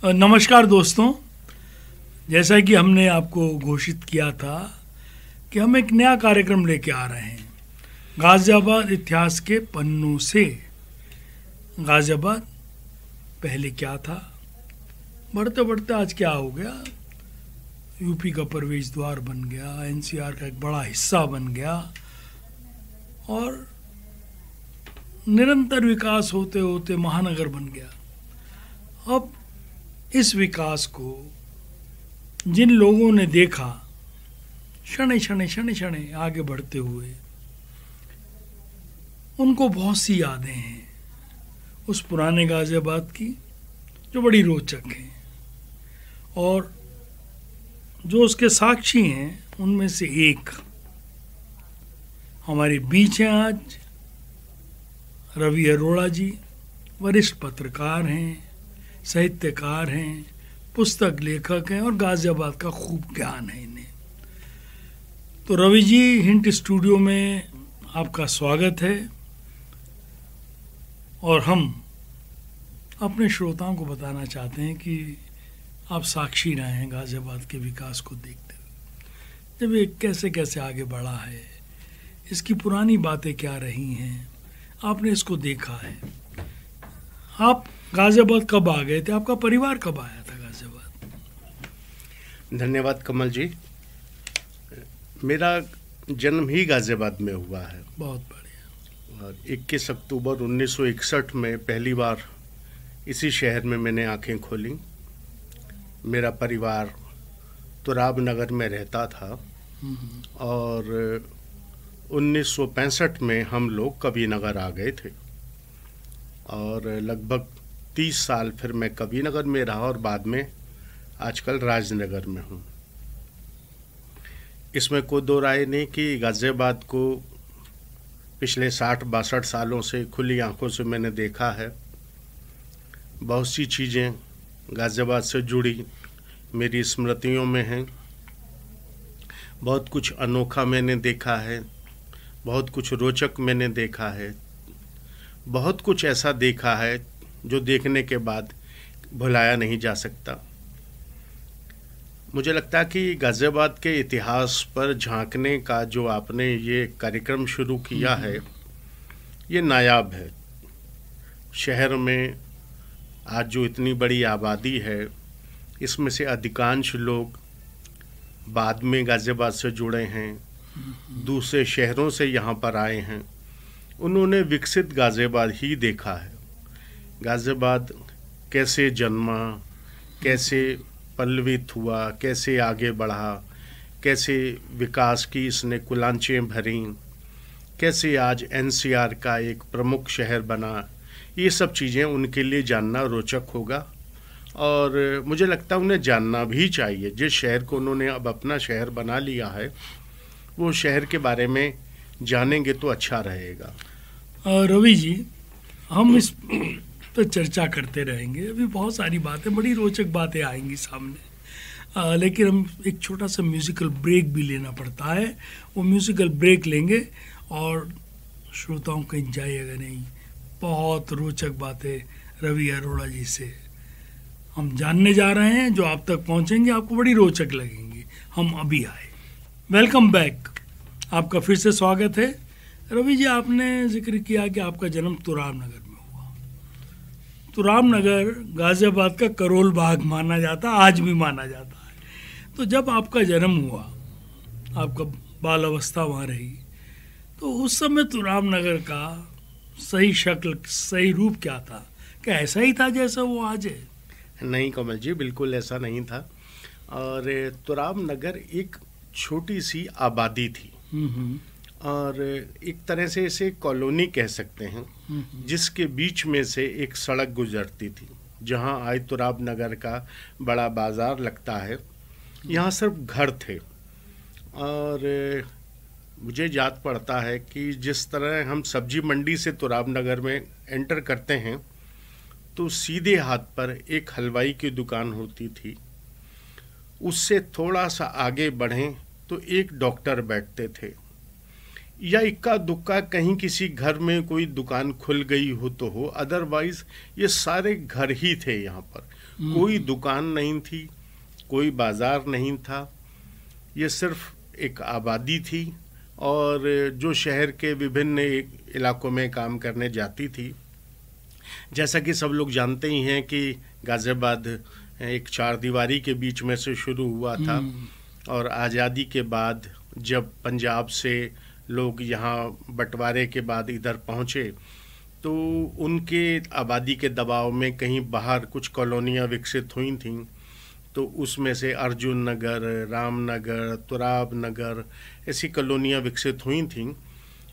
नमस्कार दोस्तों, जैसा कि हमने आपको घोषित किया था कि हम एक नया कार्यक्रम लेके आ रहे हैं, गाज़ियाबाद इतिहास के पन्नों से। गाज़ियाबाद पहले क्या था, बढ़ते बढ़ते आज क्या हो गया, यूपी का प्रवेश द्वार बन गया, एनसीआर का एक बड़ा हिस्सा बन गया और निरंतर विकास होते होते महानगर बन गया। अब इस विकास को जिन लोगों ने देखा क्षणे क्षणे आगे बढ़ते हुए, उनको बहुत सी यादें हैं उस पुराने गाज़ियाबाद की जो बड़ी रोचक हैं, और जो उसके साक्षी हैं उनमें से एक हमारे बीच हैं आज। रवि अरोड़ा जी वरिष्ठ पत्रकार हैं, साहित्यकार हैं, पुस्तक लेखक हैं और गाज़ियाबाद का खूब ज्ञान है इन्हें। तो रवि जी, हिंट स्टूडियो में आपका स्वागत है और हम अपने श्रोताओं को बताना चाहते हैं कि आप साक्षी रहे हैं गाज़ियाबाद के विकास को देखते हुए, जब ये कैसे कैसे आगे बढ़ा है, इसकी पुरानी बातें क्या रही हैं, आपने इसको देखा है। आप गाज़ियाबाद कब आ गए थे, आपका परिवार कब आया था गाज़ियाबाद? धन्यवाद कमल जी। मेरा जन्म ही गाज़ियाबाद में हुआ है। बहुत बढ़िया। और 21 अक्टूबर 1961 में पहली बार इसी शहर में मैंने आंखें खोली। मेरा परिवार तुराब नगर में रहता था और 1965 में हम लोग कबीरनगर आ गए थे और लगभग 30 साल फिर मैं कबीरनगर में रहा और बाद में आजकल राजनगर में हूँ। इसमें कोई दो राय नहीं कि गाज़ियाबाद को पिछले 60-62 सालों से खुली आंखों से मैंने देखा है। बहुत सी चीज़ें गाज़ियाबाद से जुड़ी मेरी स्मृतियों में हैं। बहुत कुछ अनोखा मैंने देखा है, बहुत कुछ रोचक मैंने देखा है, बहुत कुछ ऐसा देखा है जो देखने के बाद भुलाया नहीं जा सकता। मुझे लगता है कि गाज़ियाबाद के इतिहास पर झांकने का जो आपने ये कार्यक्रम शुरू किया है, ये नायाब है। शहर में आज जो इतनी बड़ी आबादी है, इसमें से अधिकांश लोग बाद में गाज़ियाबाद से जुड़े हैं, दूसरे शहरों से यहाँ पर आए हैं। उन्होंने विकसित गाज़ियाबाद ही देखा है। गाज़ियाबाद कैसे जन्मा, कैसे पल्लवित हुआ, कैसे आगे बढ़ा, कैसे विकास की इसने कुलांचें भरीं, कैसे आज एनसीआर का एक प्रमुख शहर बना, ये सब चीज़ें उनके लिए जानना रोचक होगा और मुझे लगता है उन्हें जानना भी चाहिए। जिस शहर को उन्होंने अब अपना शहर बना लिया है, वो शहर के बारे में जानेंगे तो अच्छा रहेगा। रवि जी, हम इस पर चर्चा करते रहेंगे, अभी बहुत सारी बातें, बड़ी रोचक बातें आएंगी सामने, लेकिन हम एक छोटा सा म्यूज़िकल ब्रेक भी लेना पड़ता है। वो म्यूज़िकल ब्रेक लेंगे और श्रोताओं को एंजॉय अगर नहीं, बहुत रोचक बातें रवि अरोड़ा जी से हम जानने जा रहे हैं जो आप तक पहुंचेंगी, आपको बड़ी रोचक लगेंगी। हम अभी आए। वेलकम बैक, आपका फिर से स्वागत है। रवि जी, आपने जिक्र किया कि आपका जन्म तुराब नगर में हुआ। तुराब नगर गाज़ियाबाद का करोल बाग माना जाता, आज भी माना जाता है। तो जब आपका जन्म हुआ, आपका बाल अवस्था वहाँ रही, तो उस समय तुराब नगर का सही शक्ल, सही रूप क्या था? क्या ऐसा ही था जैसा वो आज है? नहीं कमल जी, बिल्कुल ऐसा नहीं था। और तुराब नगर एक छोटी सी आबादी थी और एक तरह से इसे कॉलोनी कह सकते हैं, जिसके बीच में से एक सड़क गुजरती थी, जहां आज तुराब नगर का बड़ा बाज़ार लगता है। यहाँ सिर्फ घर थे और मुझे याद पड़ता है कि जिस तरह हम सब्जी मंडी से तुराब नगर में एंटर करते हैं तो सीधे हाथ पर एक हलवाई की दुकान होती थी। उससे थोड़ा सा आगे बढ़ें तो एक डॉक्टर बैठते थे। या इक्का दुक्का कहीं किसी घर में कोई दुकान खुल गई हो तो हो, अदरवाइज ये सारे घर ही थे। यहाँ पर कोई दुकान नहीं थी, कोई बाजार नहीं था, ये सिर्फ एक आबादी थी और जो शहर के विभिन्न इलाकों में काम करने जाती थी। जैसा कि सब लोग जानते ही हैं कि गाज़ियाबाद एक चार दीवारी के बीच में से शुरू हुआ था और आज़ादी के बाद जब पंजाब से लोग यहाँ बंटवारे के बाद इधर पहुँचे तो उनके आबादी के दबाव में कहीं बाहर कुछ कॉलोनियाँ विकसित हुई थीं। तो उसमें से अर्जुन नगर, रामनगर, तुराब नगर ऐसी कॉलोनियाँ विकसित हुई थीं,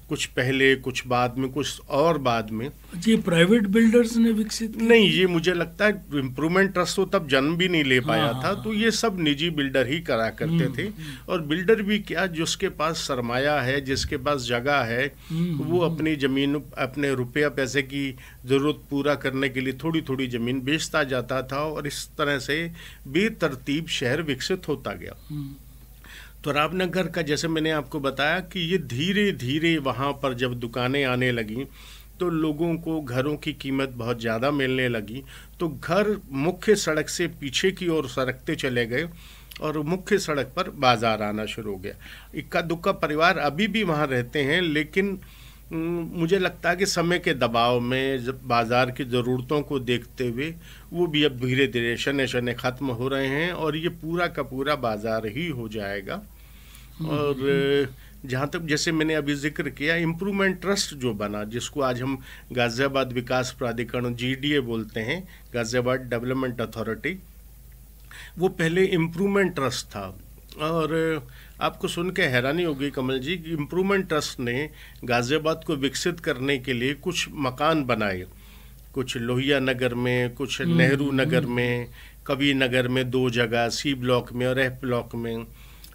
कुछ पहले, कुछ बाद में, कुछ और बाद में। ये प्राइवेट बिल्डर्स ने विकसित नहीं, ये मुझे लगता है इम्प्रूवमेंट ट्रस्ट तो तब जन्म भी नहीं ले पाया था। तो ये सब निजी बिल्डर ही करा करते थे। और बिल्डर भी क्या, जिसके पास सरमाया है, जिसके पास जगह है, वो अपनी ज़मीन, अपने रुपया पैसे की ज़रूरत पूरा करने के लिए थोड़ी थोड़ी ज़मीन बेचता जाता था और इस तरह से बेतरतीब शहर विकसित होता गया। तो रामनगर का, जैसे मैंने आपको बताया कि ये धीरे धीरे वहाँ पर जब दुकानें आने लगी तो लोगों को घरों की कीमत बहुत ज़्यादा मिलने लगी। तो घर मुख्य सड़क से पीछे की ओर सरकते चले गए और मुख्य सड़क पर बाज़ार आना शुरू हो गया। इक्का दुक्का परिवार अभी भी वहाँ रहते हैं, लेकिन मुझे लगता है कि समय के दबाव में, जब बाज़ार की ज़रूरतों को देखते हुए, वो भी अब धीरे धीरे शने शने ख़त्म हो रहे हैं और ये पूरा का पूरा बाज़ार ही हो जाएगा। और जहाँ तक, जैसे मैंने अभी जिक्र किया, इम्प्रूवमेंट ट्रस्ट जो बना, जिसको आज हम गाज़ियाबाद विकास प्राधिकरण GDA बोलते हैं, गाज़ियाबाद डेवलपमेंट अथॉरिटी, वो पहले इम्प्रूवमेंट ट्रस्ट था। और आपको सुन के हैरानी होगी कमल जी, कि इम्प्रूवमेंट ट्रस्ट ने गाज़ियाबाद को विकसित करने के लिए कुछ मकान बनाए, कुछ लोहिया नगर में, कुछ नेहरू नगर में, कवि नगर में 2 जगह, C ब्लॉक में और F ब्लॉक में,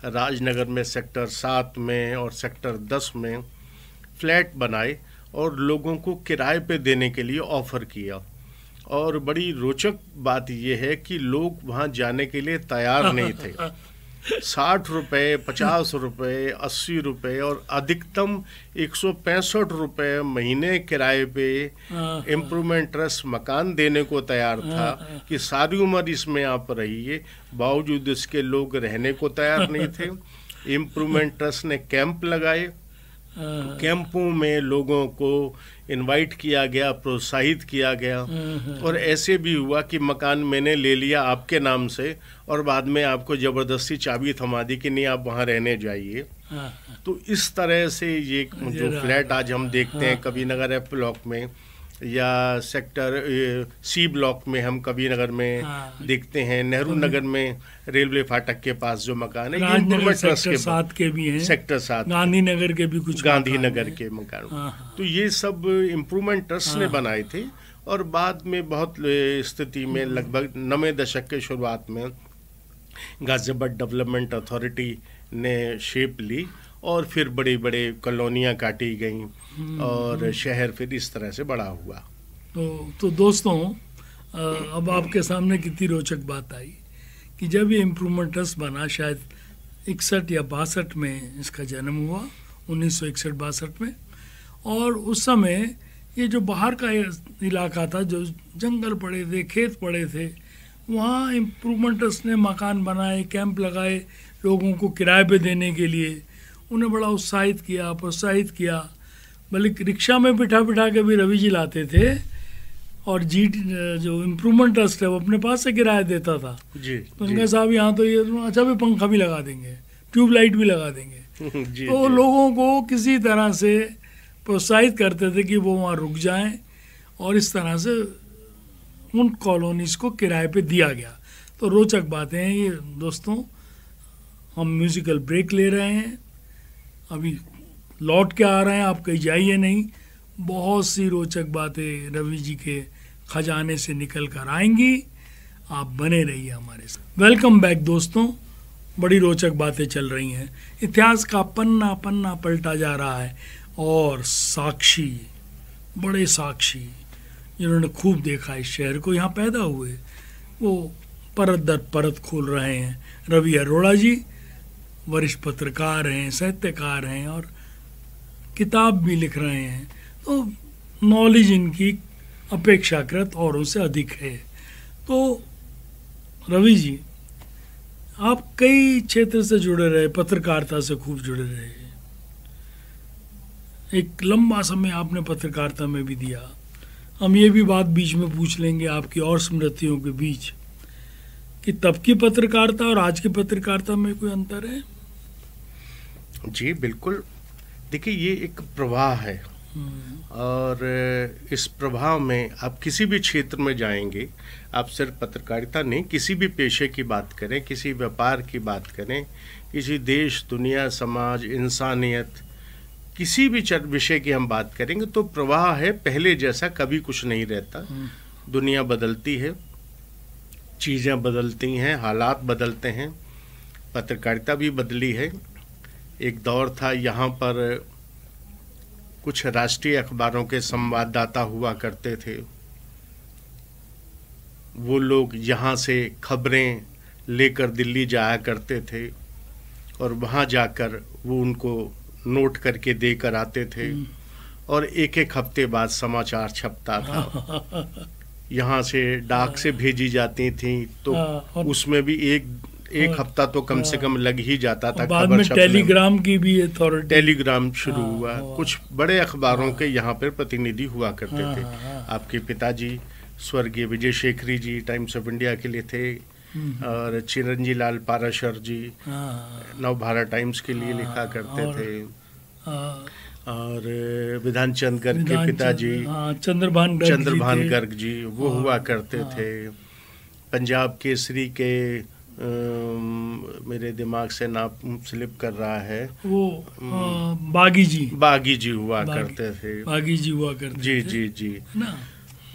राजनगर में सेक्टर 7 में और सेक्टर 10 में फ्लैट बनाए और लोगों को किराए पे देने के लिए ऑफ़र किया। और बड़ी रोचक बात यह है कि लोग वहाँ जाने के लिए तैयार नहीं थे। 60 रुपये, 50 रुपये, 80 रुपये और अधिकतम 165 रुपये महीने किराए पे इम्प्रूवमेंट ट्रस्ट मकान देने को तैयार था कि सारी उम्र इसमें आप रहिए। बावजूद इसके लोग रहने को तैयार नहीं थे। इम्प्रूवमेंट ट्रस्ट ने कैंप लगाए, कैंपों में लोगों को इनवाइट किया गया, प्रोत्साहित किया गया। और ऐसे भी हुआ कि मकान मैंने ले लिया आपके नाम से और बाद में आपको ज़बरदस्ती चाबी थमा दी कि नहीं, आप वहाँ रहने जाइए। तो इस तरह से ये जो फ्लैट आज हम देखते हैं कवि नगर F ब्लॉक में या सेक्टर C ब्लॉक में, हम कवि नगर में देखते हैं, नेहरू नगर में रेलवे फाटक के पास जो मकान है, ये इम्प्रूवमेंट ट्रस्ट के 7 के भी हैं, सेक्टर 7, गांधी नगर के भी कुछ, गांधी नगर के मकान। तो ये सब इम्प्रूवमेंट ट्रस्ट ने बनाए थे। और बाद में बहुत स्थिति में लगभग 90 दशक के शुरुआत में गाज़ियाबाद डेवलपमेंट अथॉरिटी ने शेप ली और फिर बड़ी बड़े कॉलोनियाँ काटी गईं और शहर फिर इस तरह से बड़ा हुआ। तो दोस्तों, अब आपके सामने कितनी रोचक बात आई कि जब ये इम्प्रूवमेंट ट्रस्ट बना, शायद 61 या 62 में इसका जन्म हुआ, 1961-62 में। और उस समय ये जो बाहर का इलाका था, जो जंगल पड़े थे, खेत पड़े थे, वहाँ इम्प्रूवमेंट ट्रस्ट ने मकान बनाए, कैंप लगाए लोगों को किराए पे देने के लिए। उन्हें बड़ा उत्साहित किया, प्रोत्साहित किया। बल्कि रिक्शा में बिठा बिठा के भी रवि जी लाते थे और जो इम्प्रूवमेंट ट्रस्ट है वो अपने पास से किराया देता था जी। तो उनका साहब यहाँ तो ये अच्छा भी पंखा भी लगा देंगे, ट्यूबलाइट भी लगा देंगे जी, तो जी। लोगों को किसी तरह से प्रोत्साहित करते थे कि वो वहाँ रुक जाएं और इस तरह से उन कॉलोनीज़ को किराए पे दिया गया। तो रोचक बातें हैं ये दोस्तों। हम म्यूज़िकल ब्रेक ले रहे हैं, अभी लौट के आ रहे हैं, आप कहीं जाइए नहीं। बहुत सी रोचक बातें रवि जी के खजाने से निकल कर आएंगी, आप बने रहिए हमारे साथ। वेलकम बैक दोस्तों, बड़ी रोचक बातें चल रही हैं। इतिहास का पन्ना पन्ना पलटा जा रहा है और साक्षी, बड़े साक्षी जिन्होंने खूब देखा इस शहर को, यहाँ पैदा हुए, वो परत दर परत खोल रहे हैं। रवि अरोड़ा जी वरिष्ठ पत्रकार हैं, साहित्यकार हैं और किताब भी लिख रहे हैं, तो नॉलेज इनकी अपेक्षाकृत औरों से अधिक है। तो रवि जी, आप कई क्षेत्र से जुड़े रहे, पत्रकारिता से खूब जुड़े रहे, एक लंबा समय आपने पत्रकारिता में भी दिया। हम ये भी बात बीच में पूछ लेंगे आपकी और स्मृतियों के बीच कि तब की पत्रकारिता और आज की पत्रकारिता में कोई अंतर है? जी बिल्कुल। देखिए, ये एक प्रवाह है और इस प्रभाव में आप किसी भी क्षेत्र में जाएंगे, आप सिर्फ पत्रकारिता नहीं, किसी भी पेशे की बात करें, किसी व्यापार की बात करें, किसी देश, दुनिया, समाज, इंसानियत, किसी भी विषय की हम बात करेंगे तो प्रवाह है। पहले जैसा कभी कुछ नहीं रहता। दुनिया बदलती है, चीज़ें बदलती हैं, हालात बदलते हैं, पत्रकारिता भी बदली है। एक दौर था यहाँ पर कुछ राष्ट्रीय अखबारों के संवाददाता हुआ करते थे। वो लोग यहाँ से खबरें लेकर दिल्ली जाया करते थे और वहाँ जाकर वो उनको नोट करके देकर आते थे और एक एक हफ्ते बाद समाचार छपता था। यहाँ से डाक से भेजी जाती थी तो उसमें भी एक हफ्ता तो कम से कम लग ही जाता था। बाद में टेलीग्राम की भी अथॉरिटी, टेलीग्राम शुरू हुआ। कुछ बड़े अखबारों के यहाँ पर प्रतिनिधि हुआ करते थे। आपके पिताजी स्वर्गीय विजय शेखरी जी टाइम्स ऑफ इंडिया के लिए थे और चिरंजी लाल पाराशर जी नवभारत टाइम्स के लिए लिखा करते थे और विधान चंद गर्ग के पिताजी चंद्रभान गर्ग जी वो हुआ करते थे। पंजाब केसरी के मेरे दिमाग से नाम स्लिप कर रहा है, वो बागी जी हुआ करते थे। बागी जी हुआ करते थे। जी ना।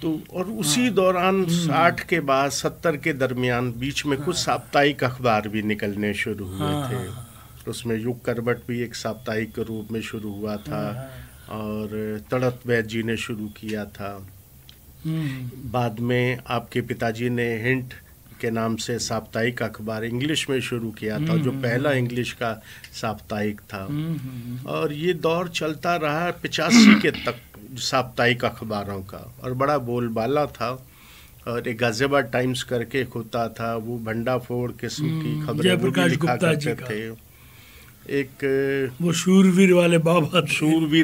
तो और उसी दौरान 60 के बाद 70 के दरमियान बीच में कुछ साप्ताहिक अखबार भी निकलने शुरू हुए थे। उसमें युग करवट भी एक साप्ताहिक के रूप में शुरू हुआ था और तड़त वैद जी ने शुरू किया था। बाद में आपके पिताजी ने हिंट के नाम से साप्ताहिक अखबार इंग्लिश में शुरू किया था, जो पहला इंग्लिश का साप्ताहिक था। और ये दौर चलता रहा 85 के तक साप्ताहिक अखबारों का और बड़ा बोलबाला था। और एक गाजियाबाद टाइम्स करके एक होता था, वो भंडाफोड़ किस्म की खबरें वो लिखा करते थे। एक वो शूरवीर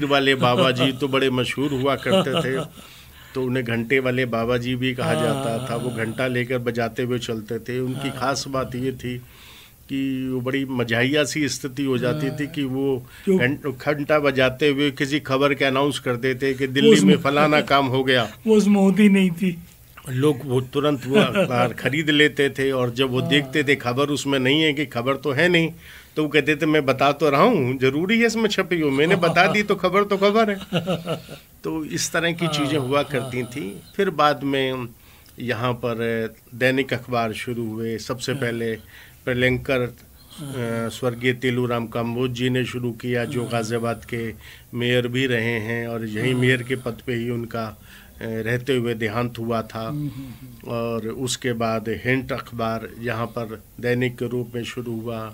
वाले बाबा जी तो बड़े मशहूर हुआ करते थे। तो उन्हें घंटे वाले बाबा जी भी कहा जाता था। वो घंटा लेकर बजाते हुए चलते थे। उनकी खास बात ये थी कि वो बड़ी मजाहिया सी स्थिति हो जाती थी कि वो घंटा बजाते हुए किसी खबर के अनाउंस कर देते कि दिल्ली में फलाना काम हो गया। वो उसमें होती नहीं थी। लोग वो तुरंत वो अखबार खरीद लेते थे और जब वो देखते थे खबर उसमें नहीं है कि खबर तो है नहीं, तो वो कहते थे मैं बता तो रहा हूँ, जरूरी है इसमें छपी हो, मैंने बता दी तो खबर है। तो इस तरह की चीज़ें हुआ करती थी। फिर बाद में यहाँ पर दैनिक अखबार शुरू हुए। सबसे पहले प्रलंकर स्वर्गीय तेलूराम काम्बोज जी ने शुरू किया, जो गाजियाबाद के मेयर भी रहे हैं और यही मेयर के पद पे ही उनका रहते हुए देहांत हुआ था। और उसके बाद हिंट अखबार यहाँ पर दैनिक के रूप में शुरू हुआ।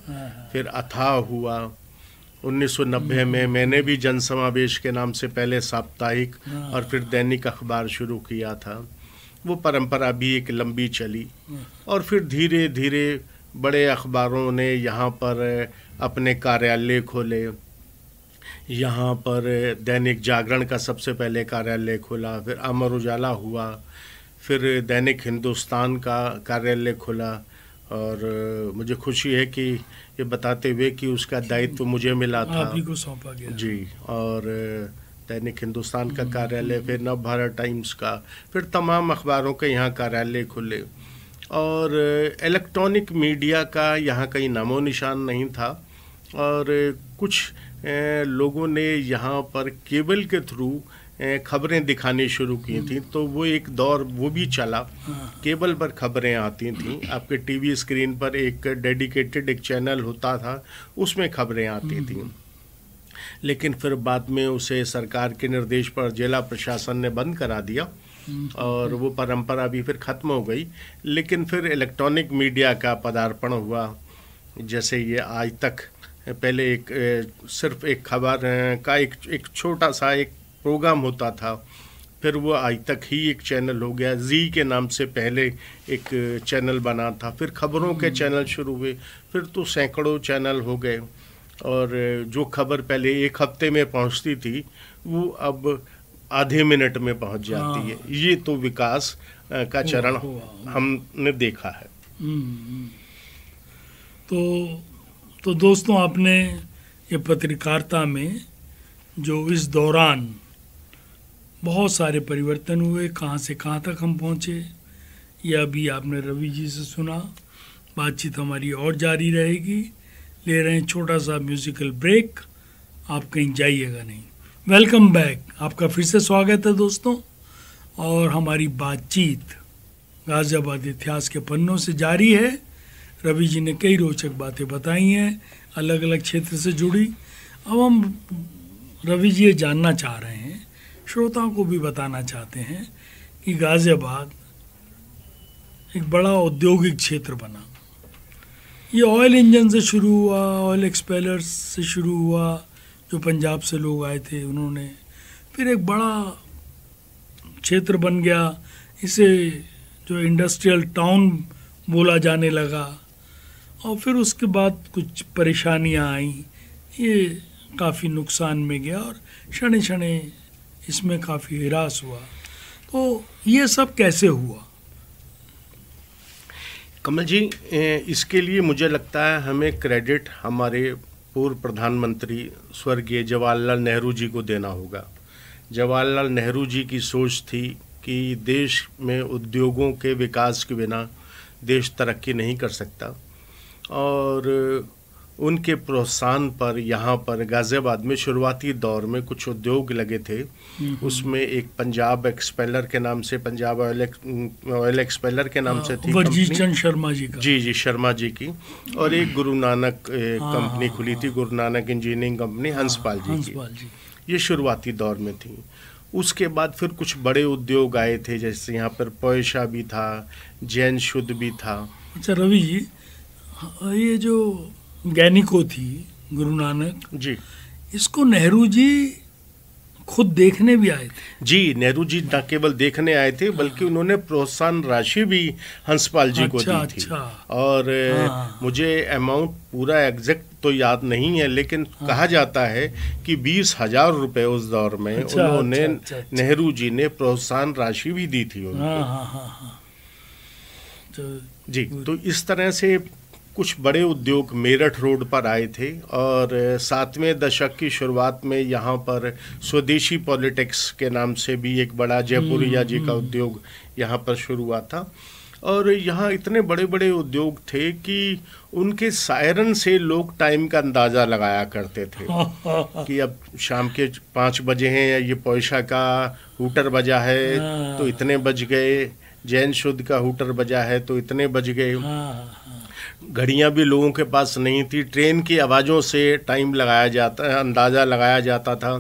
फिर अथाह हुआ। 1990 में मैंने भी जनसमावेश के नाम से पहले साप्ताहिक और फिर दैनिक अखबार शुरू किया था। वो परंपरा भी एक लंबी चली और फिर धीरे धीरे बड़े अखबारों ने यहाँ पर अपने कार्यालय खोले। यहाँ पर दैनिक जागरण का सबसे पहले कार्यालय खुला, फिर अमर उजाला हुआ, फिर दैनिक हिंदुस्तान का कार्यालय खुला। और मुझे खुशी है कि ये बताते हुए कि उसका दायित्व मुझे मिला था, आप ही को सौंपा गया जी। और दैनिक हिंदुस्तान का कार्यालय, फिर नवभारत टाइम्स का, फिर तमाम अखबारों के यहाँ कार्यालय खुले। और इलेक्ट्रॉनिक मीडिया का यहाँ कहीं नामो निशान नहीं था। और कुछ लोगों ने यहाँ पर केबल के थ्रू खबरें दिखानी शुरू की थी, तो वो एक दौर वो भी चला। केबल पर खबरें आती थी, आपके टीवी स्क्रीन पर एक डेडिकेटेड एक चैनल होता था, उसमें खबरें आती थी। लेकिन फिर बाद में उसे सरकार के निर्देश पर जिला प्रशासन ने बंद करा दिया और वो परंपरा भी फिर ख़त्म हो गई। लेकिन फिर इलेक्ट्रॉनिक मीडिया का पदार्पण हुआ। जैसे ये आज तक पहले सिर्फ एक खबर का एक छोटा सा एक प्रोग्राम होता था, फिर वो आज तक ही एक चैनल हो गया। जी के नाम से पहले एक चैनल बना था, फिर खबरों के चैनल शुरू हुए, फिर तो सैकड़ों चैनल हो गए, और जो खबर पहले एक हफ्ते में पहुंचती थी वो अब आधे मिनट में पहुंच जाती है। ये तो विकास का चरण हमने देखा है। तो दोस्तों, आपने ये पत्रकारिता में जो इस दौरान बहुत सारे परिवर्तन हुए, कहाँ से कहाँ तक हम पहुँचे, ये अभी आपने रवि जी से सुना। बातचीत हमारी और जारी रहेगी। ले रहे हैं छोटा सा म्यूजिकल ब्रेक, आप कहीं जाइएगा नहीं। वेलकम बैक, आपका फिर से स्वागत है दोस्तों। और हमारी बातचीत गाज़ियाबाद इतिहास के पन्नों से जारी है। रवि जी ने कई रोचक बातें बताई हैं, अलग अलग क्षेत्र से जुड़ी। अब हम रवि जी ये जानना चाह रहे हैं, श्रोताओं को भी बताना चाहते हैं कि गाज़ियाबाद एक बड़ा औद्योगिक क्षेत्र बना। ये ऑयल इंजन से शुरू हुआ, ऑयल एक्सपेलर्स से शुरू हुआ, जो पंजाब से लोग आए थे उन्होंने, फिर एक बड़ा क्षेत्र बन गया। इसे जो इंडस्ट्रियल टाउन बोला जाने लगा, और फिर उसके बाद कुछ परेशानियां आईं, ये काफ़ी नुकसान में गया और क्षणे क्षणे इसमें काफ़ी हिरास हुआ। तो ये सब कैसे हुआ? कमल जी, इसके लिए मुझे लगता है हमें क्रेडिट हमारे पूर्व प्रधानमंत्री स्वर्गीय जवाहरलाल नेहरू जी को देना होगा। जवाहरलाल नेहरू जी की सोच थी कि देश में उद्योगों के विकास के बिना देश तरक्की नहीं कर सकता, और उनके प्रोत्साहन पर यहाँ पर गाज़ियाबाद में शुरुआती दौर में कुछ उद्योग लगे थे। उसमें एक पंजाब एक्सपेलर के नाम से, पंजाब ऑयल एक्सपेलर के नाम से थी वर्जीत चंद शर्मा जी का, जी शर्मा जी की, और एक गुरु नानक कंपनी खुली थी, गुरु नानक इंजीनियरिंग कंपनी, हंसपाल जी की। ये शुरुआती दौर में थी। उसके बाद फिर कुछ बड़े उद्योग आए थे, जैसे यहाँ पर पॉयशा भी था, जैन शुद्ध भी था। अच्छा रवि जी, ये जो गैनिको थी गुरु नानक जी, इसको नेहरू जी खुद देखने भी आए थे। जी, नेहरू जी न केवल देखने आए थे बल्कि उन्होंने प्रोत्साहन राशि भी हंसपाल जी को दी थी। और मुझे अमाउंट पूरा एग्जैक्ट तो याद नहीं है, लेकिन कहा जाता है कि 20,000 रुपए उस दौर में उन्होंने नेहरू जी ने प्रोत्साहन राशि भी दी थी उनको। जी, तो इस तरह से कुछ बड़े उद्योग मेरठ रोड पर आए थे, और 7वें दशक की शुरुआत में यहाँ पर स्वदेशी पॉलिटिक्स के नाम से भी एक बड़ा जयपुरिया जी का उद्योग यहाँ पर शुरू हुआ था। और यहाँ इतने बड़े बड़े उद्योग थे कि उनके सायरन से लोग टाइम का अंदाज़ा लगाया करते थे कि अब शाम के 5 बजे हैं, या ये पॉयशा का हूटर बजा है तो इतने बज गए, जैन शुद्ध का हूटर बजा है तो इतने बज गए। घड़ियां भी लोगों के पास नहीं थी, ट्रेन की आवाज़ों से टाइम लगाया जाता, अंदाज़ा लगाया जाता था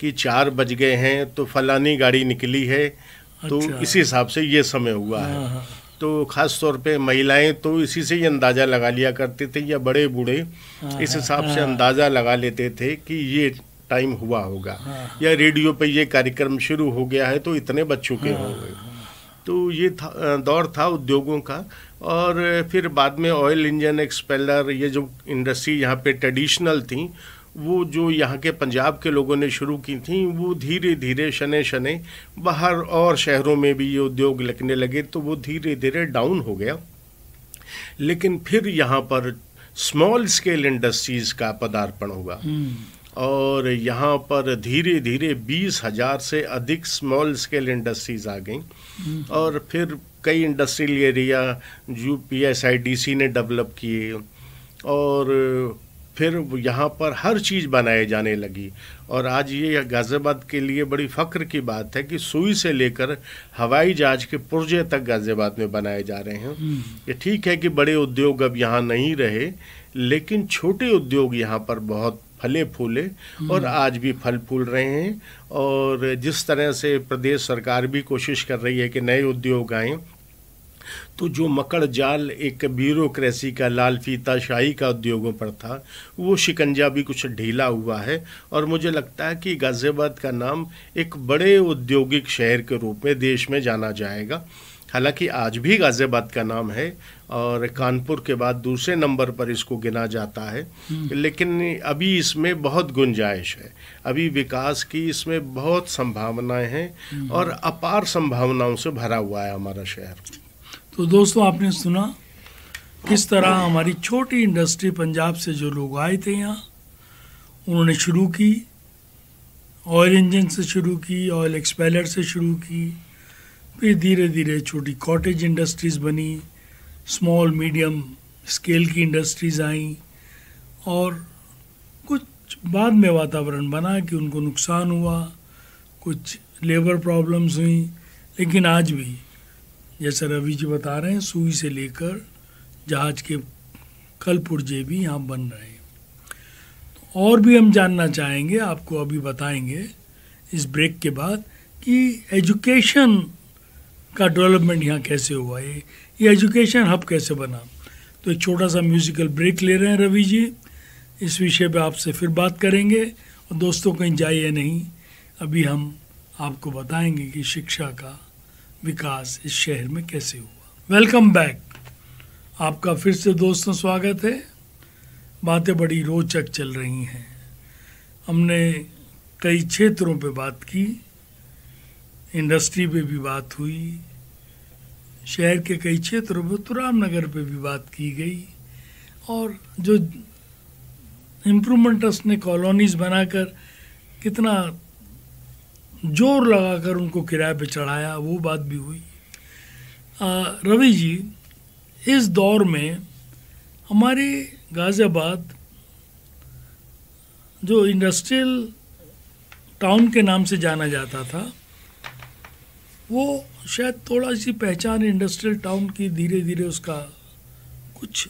कि 4 बज गए हैं तो फलानी गाड़ी निकली है, तो इसी हिसाब से ये समय हुआ है। तो ख़ास तौर पे महिलाएं तो इसी से ही अंदाज़ा लगा लिया करते थे, या बड़े बूढ़े इस हिसाब से अंदाज़ा लगा लेते थे कि ये टाइम हुआ होगा, या रेडियो पे ये कार्यक्रम शुरू हो गया है तो इतने बज चुके होंगे। तो ये दौर था उद्योगों का। और फिर बाद में ऑयल इंजन एक्सपेलर, ये जो इंडस्ट्री यहाँ पे ट्रेडिशनल थी, वो जो यहाँ के पंजाब के लोगों ने शुरू की थी, वो धीरे धीरे शने शने बाहर और शहरों में भी ये उद्योग लगने लगे, तो वो धीरे धीरे डाउन हो गया। लेकिन फिर यहाँ पर स्मॉल स्केल इंडस्ट्रीज़ का पदार्पण हुआ, और यहाँ पर धीरे धीरे 20,000 से अधिक स्मॉल स्केल इंडस्ट्रीज आ गई। और फिर कई इंडस्ट्रियल एरिया जो PSIDC ने डेवलप किए, और फिर यहाँ पर हर चीज़ बनाए जाने लगी। और आज ये गाज़ियाबाद के लिए बड़ी फ़ख्र की बात है कि सुई से लेकर हवाई जहाज़ के पुर्जे तक गाज़ियाबाद में बनाए जा रहे हैं। ये ठीक है कि बड़े उद्योग अब यहाँ नहीं रहे, लेकिन छोटे उद्योग यहाँ पर बहुत फले फूले और आज भी फल फूल रहे हैं। और जिस तरह से प्रदेश सरकार भी कोशिश कर रही है कि नए उद्योग आएँ, तो जो मकड़ जाल एक ब्यूरोक्रेसी का, लाल फीता शाही का उद्योगों पर था, वो शिकंजा भी कुछ ढीला हुआ है। और मुझे लगता है कि गाज़ियाबाद का नाम एक बड़े औद्योगिक शहर के रूप में देश में जाना जाएगा। हालांकि आज भी गाज़ियाबाद का नाम है और कानपुर के बाद दूसरे नंबर पर इसको गिना जाता है, लेकिन अभी इसमें बहुत गुंजाइश है, अभी विकास की इसमें बहुत संभावनाएं हैं और अपार संभावनाओं से भरा हुआ है हमारा शहर। तो दोस्तों, आपने सुना किस तरह हमारी छोटी इंडस्ट्री पंजाब से जो लोग आए थे यहाँ, उन्होंने शुरू की, ऑयल इंजन से शुरू की, ऑयल एक्सपेलर से शुरू की, फिर धीरे धीरे छोटी कॉटेज इंडस्ट्रीज़ बनी, स्मॉल मीडियम स्केल की इंडस्ट्रीज़ आई, और कुछ बाद में वातावरण बना कि उनको नुकसान हुआ, कुछ लेबर प्रॉब्लम्स हुई, लेकिन आज भी जैसा रवि जी बता रहे हैं, सुई से लेकर जहाज के कल पुर्जे भी यहाँ बन रहे हैं। तो और भी हम जानना चाहेंगे, आपको अभी बताएंगे इस ब्रेक के बाद कि एजुकेशन का डेवलपमेंट यहाँ कैसे हुआ है, ये एजुकेशन हब कैसे बना। तो एक छोटा सा म्यूज़िकल ब्रेक ले रहे हैं रवि जी, इस विषय पे आपसे फिर बात करेंगे। और दोस्तों, कहीं जाइए नहीं, अभी हम आपको बताएंगे कि शिक्षा का विकास इस शहर में कैसे हुआ। वेलकम बैक, आपका फिर से दोस्तों स्वागत है। बातें बड़ी रोचक चल रही हैं, हमने कई क्षेत्रों पे बात की, इंडस्ट्री पे भी बात हुई, शहर के कई क्षेत्रों पे, तुराम नगर पे भी बात की गई, और जो इम्प्रूवमेंट ट्रस्ट ने कॉलोनीज बनाकर कितना जोर लगाकर उनको किराए पे चढ़ाया, वो बात भी हुई। रवि जी, इस दौर में हमारे गाज़ियाबाद जो इंडस्ट्रियल टाउन के नाम से जाना जाता था, वो शायद थोड़ा सी पहचान इंडस्ट्रियल टाउन की धीरे धीरे उसका कुछ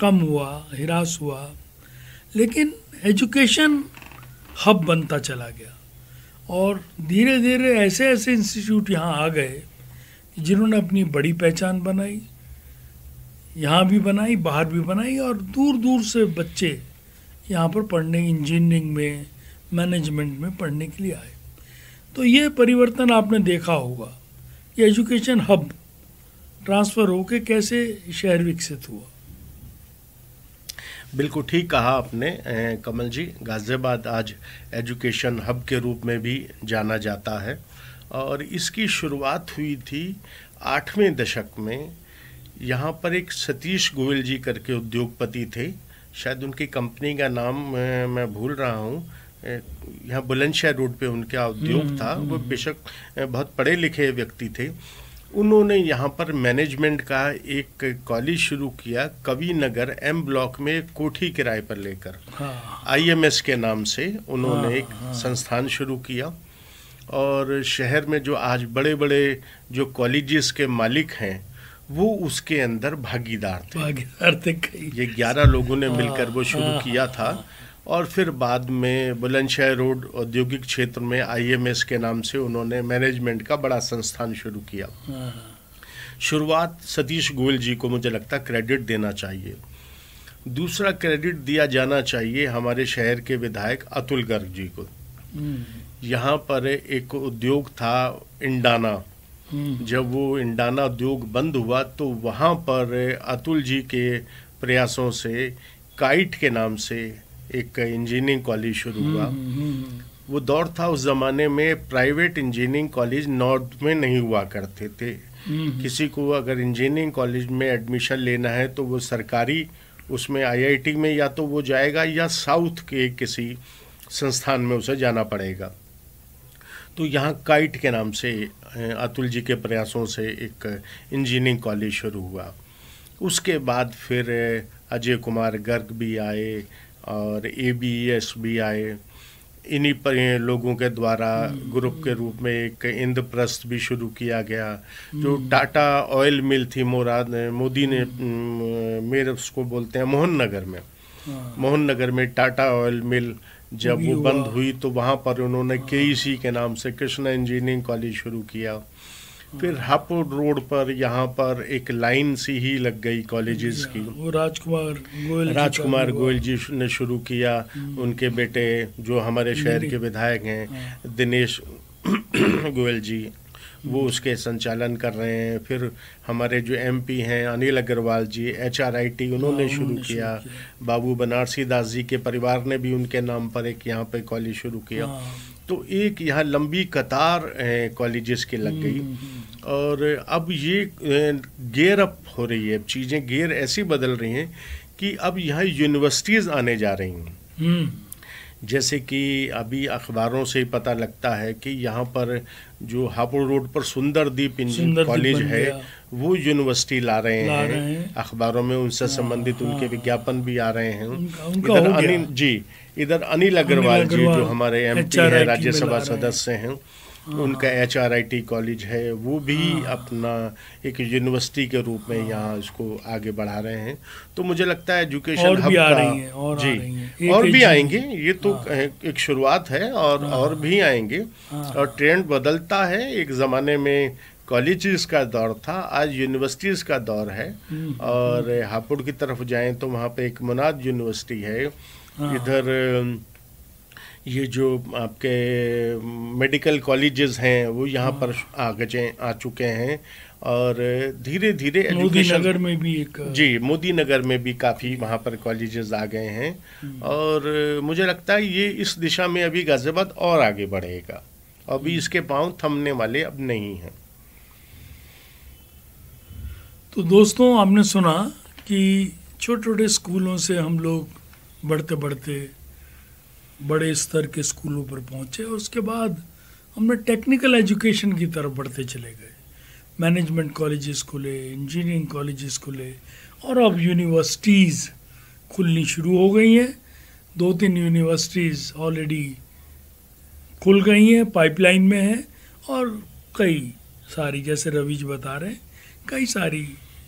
कम हुआ, हिरास हुआ, लेकिन एजुकेशन हब बनता चला गया। और धीरे धीरे ऐसे ऐसे इंस्टीट्यूट यहाँ आ गए जिन्होंने अपनी बड़ी पहचान बनाई, यहाँ भी बनाई, बाहर भी बनाई, और दूर दूर से बच्चे यहाँ पर पढ़ने, इंजीनियरिंग में, मैनेजमेंट में पढ़ने के लिए आए। तो ये परिवर्तन आपने देखा होगा कि एजुकेशन हब ट्रांसफ़र होके कैसे शहर विकसित हुआ। बिल्कुल ठीक कहा आपने कमल जी, गाज़ियाबाद आज एजुकेशन हब के रूप में भी जाना जाता है, और इसकी शुरुआत हुई थी 8वें दशक में। यहाँ पर एक सतीश गोयल जी करके उद्योगपति थे, शायद उनकी कंपनी का नाम मैं भूल रहा हूँ, यहाँ बुलंदशहर रोड पे उनका उद्योग था। वो बेशक बहुत पढ़े लिखे व्यक्ति थे। उन्होंने यहाँ पर मैनेजमेंट का एक कॉलेज शुरू किया, कवि नगर एम ब्लॉक में, कोठी किराए पर लेकर। IMS के नाम से उन्होंने एक संस्थान शुरू किया, और शहर में जो आज बड़े बड़े जो कॉलेजेस के मालिक हैं, वो उसके अंदर भागीदार थे। ये 11 लोगों ने मिलकर वो शुरू किया था, और फिर बाद में बुलंदशहर रोड औद्योगिक क्षेत्र में IMS के नाम से उन्होंने मैनेजमेंट का बड़ा संस्थान शुरू किया। शुरुआत सतीश गोयल जी को मुझे लगता क्रेडिट देना चाहिए। दूसरा क्रेडिट दिया जाना चाहिए हमारे शहर के विधायक अतुल गर्ग जी को। यहाँ पर एक उद्योग था इंडाना, जब वो इंडाना उद्योग बंद हुआ तो वहाँ पर अतुल जी के प्रयासों से काइट के नाम से एक इंजीनियरिंग कॉलेज शुरू हुआ। वो दौर था, उस ज़माने में प्राइवेट इंजीनियरिंग कॉलेज नॉर्थ में नहीं हुआ करते थे। किसी को अगर इंजीनियरिंग कॉलेज में एडमिशन लेना है तो वो सरकारी उसमें IIT में या तो वो जाएगा या साउथ के किसी संस्थान में उसे जाना पड़ेगा। तो यहाँ काइट के नाम से अतुल जी के प्रयासों से एक इंजीनियरिंग कॉलेज शुरू हुआ। उसके बाद फिर अजय कुमार गर्ग भी आए और ABES भी आए। इन्हीं पर लोगों के द्वारा ग्रुप के रूप में एक इंद्रप्रस्थ भी शुरू किया गया। जो टाटा ऑयल मिल थी मोदी ने मेरे उसको बोलते हैं मोहन नगर में टाटा ऑयल मिल जब वो बंद हुई तो वहाँ पर उन्होंने KEC के नाम से कृष्णा इंजीनियरिंग कॉलेज शुरू किया। फिर हापुड़ रोड पर यहाँ पर एक लाइन सी ही लग गई कॉलेजेस की। वो राजकुमार गोयल जी ने शुरू किया। उनके बेटे जो हमारे शहर के विधायक हैं दिनेश गोयल जी, वो उसके संचालन कर रहे हैं। फिर हमारे जो एमपी हैं अनिल अग्रवाल जी, HRIT उन्होंने शुरू किया। बाबू बनारसी दास जी के परिवार ने भी उनके नाम पर एक यहाँ पे कॉलेज शुरू किया। तो एक यहाँ लंबी कतार कॉलेजेस की लग गई। और अब ये गेयर अप हो रही है, चीज़ें गेयर ऐसी बदल रही हैं कि अब यहाँ यूनिवर्सिटीज़ आने जा रही हैं। जैसे कि अभी अखबारों से पता लगता है कि यहाँ पर जो हापुड़ रोड पर सुंदरदीप इंजीनियरिंग कॉलेज है वो यूनिवर्सिटी ला रहे हैं। अखबारों में उनसे संबंधित उनके विज्ञापन भी आ रहे हैं। इधर अनिल अग्रवाल जी जो हमारे MP है, राज्यसभा सदस्य हैं, उनका HRIT कॉलेज है, वो भी अपना एक यूनिवर्सिटी के रूप में यहाँ इसको आगे बढ़ा रहे हैं। तो मुझे लगता है एजुकेशन हब का और भी आएंगे। ये तो एक शुरुआत है और भी आएंगे। और ट्रेंड बदलता है। एक ज़माने में कॉलेजेस का दौर था, आज यूनिवर्सिटीज़ का दौर है। और हापुड़ की तरफ जाएं तो वहाँ पे एक मुनाद यूनिवर्सिटी है। इधर ये जो आपके मेडिकल कॉलेजेस हैं वो यहाँ पर आ चुके हैं। और धीरे धीरे मोदी नगर में भी मोदी नगर में भी काफ़ी वहाँ पर कॉलेजेस आ गए हैं। और मुझे लगता है ये इस दिशा में अभी गाजियाबाद और आगे बढ़ेगा। अभी इसके पांव थमने वाले अब नहीं हैं। तो दोस्तों, आपने सुना कि छोटे छोटे स्कूलों से हम लोग बढ़ते बढ़ते बड़े स्तर के स्कूलों पर पहुंचे। उसके बाद हमने टेक्निकल एजुकेशन की तरफ बढ़ते चले गए। मैनेजमेंट कॉलेजेस खुले, इंजीनियरिंग कॉलेजेस खुले, और अब यूनिवर्सिटीज़ खुलनी शुरू हो गई हैं। 2-3 यूनिवर्सिटीज़ ऑलरेडी खुल गई हैं, पाइपलाइन में हैं। और कई सारी, जैसे रवि जी बता रहे हैं, कई सारी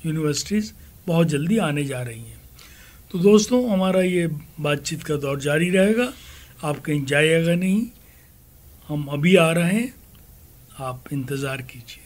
यूनिवर्सिटीज़ बहुत जल्दी आने जा रही हैं। तो दोस्तों, हमारा ये बातचीत का दौर जारी रहेगा। आप कहीं जाइएगा नहीं, हम अभी आ रहे हैं, आप इंतज़ार कीजिए।